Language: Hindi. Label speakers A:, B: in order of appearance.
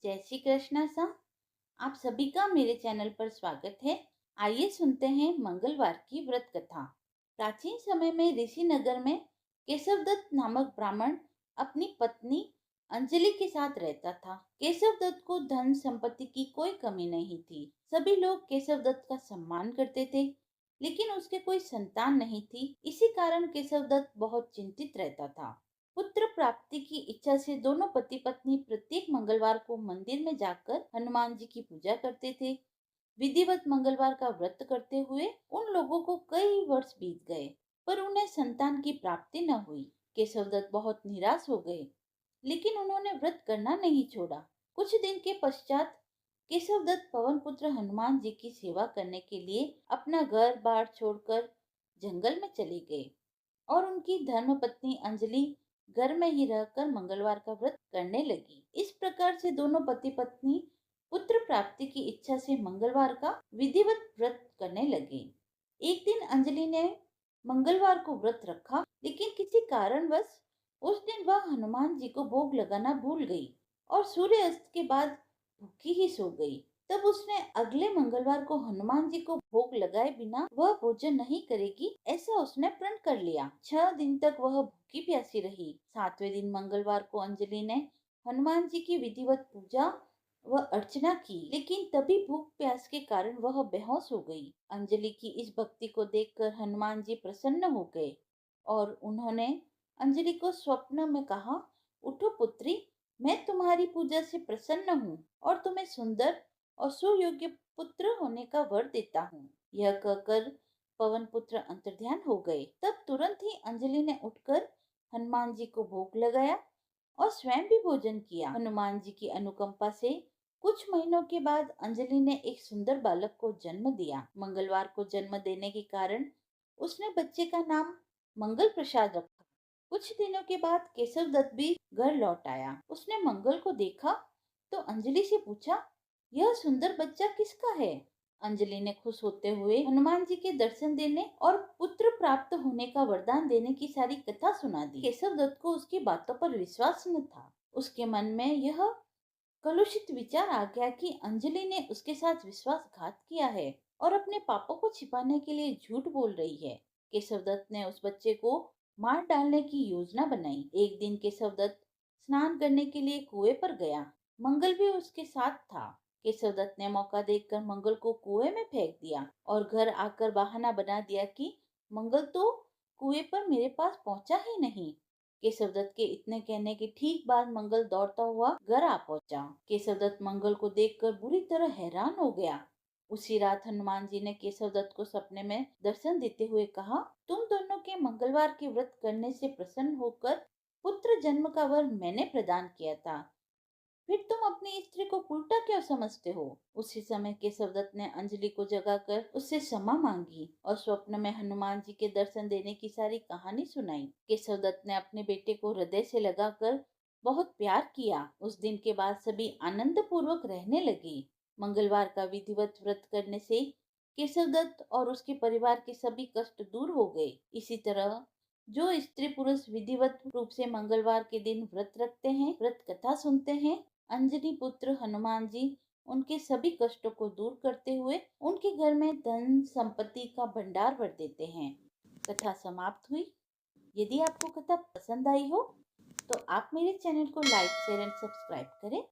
A: जय श्री कृष्णा सा। आप सभी का मेरे चैनल पर स्वागत है। आइए सुनते हैं मंगलवार की व्रत कथा। प्राचीन समय में ऋषि नगर में केशवदत्त नामक ब्राह्मण अपनी पत्नी अंजलि के साथ रहता था। केशवदत्त को धन संपत्ति की कोई कमी नहीं थी। सभी लोग केशवदत्त का सम्मान करते थे, लेकिन उसके कोई संतान नहीं थी। इसी कारण केशवदत्त बहुत चिंतित रहता था। पुत्र प्राप्ति की इच्छा से दोनों पति पत्नी प्रत्येक मंगलवार को मंदिर में जाकर हनुमान जी की पूजा करते थे। विधिवत मंगलवार का व्रत करते हुए उन लोगों को कई वर्ष बीत गए, पर उन्हें संतान की प्राप्ति न हुई। केशवदत्त बहुत निराश हो गए, लेकिन उन्होंने व्रत करना नहीं छोड़ा। कुछ दिन के पश्चात केशवदत्त पवन पुत्र हनुमान जी की सेवा करने के लिए अपना घर बार छोड़कर जंगल में चले गए और उनकी धर्मपत्नी अंजलि घर में ही रहकर मंगलवार का व्रत करने लगी। इस प्रकार से दोनों पति पत्नी पुत्र प्राप्ति की इच्छा से मंगलवार का विधिवत व्रत करने लगे। एक दिन अंजलि ने मंगलवार को व्रत रखा, लेकिन किसी कारणवश उस दिन वह हनुमान जी को भोग लगाना भूल गई और सूर्य अस्त के बाद भूखी ही सो गई। तब उसने अगले मंगलवार को हनुमान जी को भोग लगाए बिना वह भोजन नहीं करेगी, ऐसा उसने प्रण कर लिया। 6 दिन तक वह भूखी प्यासी रही। 7वें दिन मंगलवार को अंजलि ने हनुमान जी की विधिवत पूजा व अर्चना की, लेकिन तभी भूख प्यास के कारण वह बेहोश हो गई। अंजलि की इस भक्ति को देखकर हनुमान जी प्रसन्न हो गए और उन्होंने अंजलि को स्वप्न में कहा, उठो पुत्री, मैं तुम्हारी पूजा से प्रसन्न हूँ और तुम्हें सुंदर और सुयोग्य पुत्र होने का वर देता हूँ। यह कहकर पवन पुत्र अंतर्ध्यान हो गए। तब तुरंत ही अंजलि ने उठकर हनुमान जी को भोग लगाया और स्वयं भी भोजन किया। हनुमान जी की अनुकंपा से कुछ महीनों के बाद अंजलि ने एक सुंदर बालक को जन्म दिया। मंगलवार को जन्म देने के कारण उसने बच्चे का नाम मंगल प्रसाद रखा। कुछ दिनों के बाद केशवदत्त भी घर लौट आया। उसने मंगल को देखा तो अंजलि से पूछा, यह सुंदर बच्चा किसका है? अंजलि ने खुश होते हुए हनुमान जी के दर्शन देने और पुत्र प्राप्त होने का वरदान देने की सारी कथा सुना दी। केशवदत्त को उसकी बातों पर विश्वास न था। उसके मन में यह कलुषित विचार आ गया कि अंजलि ने उसके साथ विश्वासघात किया है और अपने पापों को छिपाने के लिए झूठ बोल रही है। केशवदत्त ने उस बच्चे को मार डालने की योजना बनाई। एक दिन केशवदत्त स्नान करने के लिए कुएं पर गया। मंगल भी उसके साथ था। केशवदत्त ने मौका देखकर मंगल को कुएं में फेंक दिया और घर आकर बहाना बना दिया कि मंगल तो कुएं पर मेरे पास पहुंचा ही नहीं। केशवदत्त के इतने कहने के ठीक बाद मंगल दौड़ता हुआ घर आ पहुंचा। केशवदत्त मंगल को देखकर बुरी तरह हैरान हो गया। उसी रात हनुमान जी ने केशवदत्त को सपने में दर्शन देते हुए कहा, तुम दोनों के मंगलवार के व्रत करने से प्रसन्न होकर पुत्र जन्म का वर मैंने प्रदान किया था, फिर तुम अपनी स्त्री को उल्टा क्यों समझते हो? उसी समय केशवदत्त ने अंजलि को जगाकर उससे क्षमा मांगी और स्वप्न में हनुमान जी के दर्शन देने की सारी कहानी सुनाई। केशवदत्त ने अपने बेटे को हृदय से लगाकर बहुत प्यार किया। उस दिन के बाद सभी आनंद पूर्वक रहने लगे। मंगलवार का विधिवत व्रत करने से केशवदत्त और उसके परिवार के सभी कष्ट दूर हो गए। इसी तरह जो स्त्री पुरुष विधिवत रूप से मंगलवार के दिन व्रत रखते हैं, व्रत कथा सुनते हैं, अंजनी पुत्र हनुमान जी उनके सभी कष्टों को दूर करते हुए उनके घर में धन संपत्ति का भंडार भर देते हैं। कथा समाप्त हुई। यदि आपको कथा पसंद आई हो तो आप मेरे चैनल को लाइक शेयर एंड सब्सक्राइब करें।